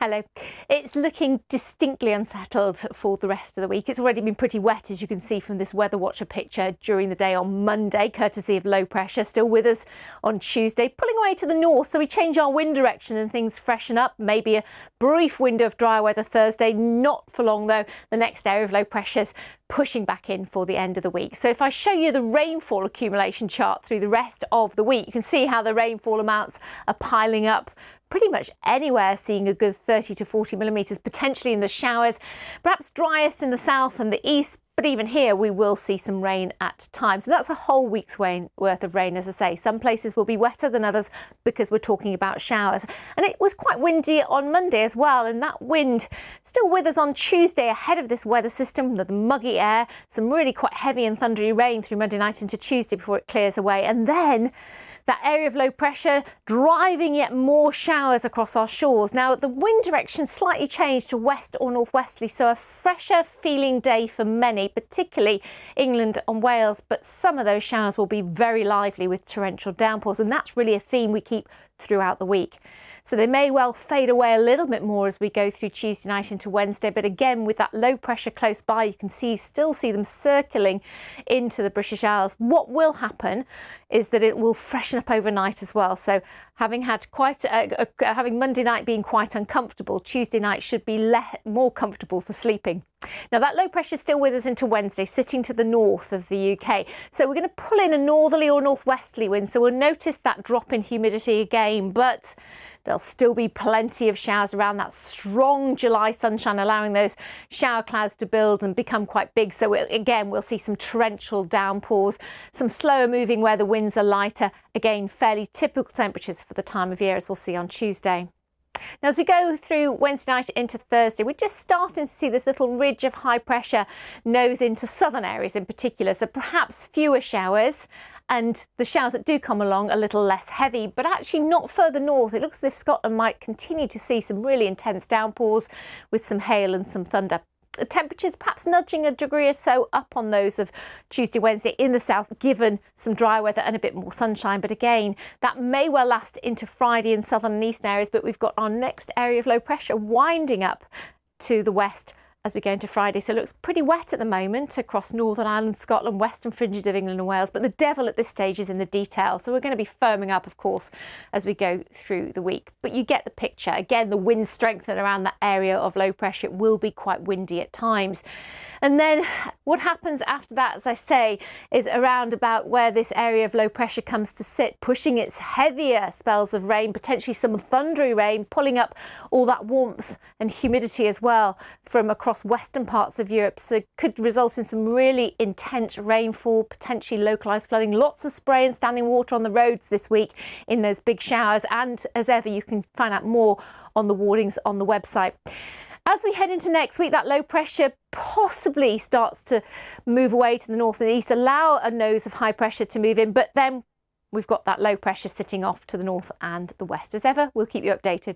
Hello. It's looking distinctly unsettled for the rest of the week. It's already been pretty wet, as you can see from this Weather Watcher picture during the day on Monday, courtesy of low pressure still with us on Tuesday, pulling away to the north. So we change our wind direction and things freshen up. Maybe a brief window of dry weather Thursday, not for long though. The next area of low pressures pushing back in for the end of the week. So if I show you the rainfall accumulation chart through the rest of the week, you can see how the rainfall amounts are piling up pretty much anywhere, seeing a good 30 to 40 millimetres, potentially in the showers, perhaps driest in the south and the east. But even here, we will see some rain at times. So that's a whole week's worth of rain, as I say. Some places will be wetter than others because we're talking about showers. And it was quite windy on Monday as well. And that wind still with us on Tuesday ahead of this weather system, the muggy air, some really quite heavy and thundery rain through Monday night into Tuesday before it clears away. And then that area of low pressure driving yet more showers across our shores. Now, the wind direction slightly changed to west or northwesterly, so a fresher feeling day for many, particularly England and Wales. But some of those showers will be very lively with torrential downpours, and that's really a theme we keep throughout the week. So they may well fade away a little bit more as we go through Tuesday night into Wednesday. But again, with that low pressure close by, you can still see them circling into the British Isles. What will happen is that it will freshen up overnight as well. So having had having Monday night being quite uncomfortable, Tuesday night should be more comfortable for sleeping. Now that low pressure is still with us into Wednesday, sitting to the north of the UK. So we're going to pull in a northerly or northwesterly wind. So we'll notice that drop in humidity again, but there'll still be plenty of showers around, that strong July sunshine, allowing those shower clouds to build and become quite big. So we'll see some torrential downpours, some slower moving where the winds are lighter. Again, fairly typical temperatures for the time of year, as we'll see on Tuesday. Now, as we go through Wednesday night into Thursday, we're just starting to see this little ridge of high pressure nose into southern areas in particular. So perhaps fewer showers, and the showers that do come along a little less heavy, but actually not further north. It looks as if Scotland might continue to see some really intense downpours with some hail and some thunder. Temperatures perhaps nudging a degree or so up on those of Tuesday, Wednesday in the south, given some dry weather and a bit more sunshine. But again, that may well last into Friday in southern and eastern areas. But we've got our next area of low pressure winding up to the west as we go into Friday. So it looks pretty wet at the moment across Northern Ireland, Scotland, western fringes of England and Wales. But the devil at this stage is in the detail. So we're going to be firming up, of course, as we go through the week. But you get the picture. Again, the wind strengthen around that area of low pressure. It will be quite windy at times. And then what happens after that, as I say, is around about where this area of low pressure comes to sit, pushing its heavier spells of rain, potentially some thundery rain, pulling up all that warmth and humidity as well from across western parts of Europe. So it could result in some really intense rainfall, potentially localised flooding, lots of spray and standing water on the roads this week in those big showers. And as ever, you can find out more on the warnings on the website. As we head into next week, that low pressure possibly starts to move away to the north and east, allow a nose of high pressure to move in, but then we've got that low pressure sitting off to the north and the west. As ever, we'll keep you updated.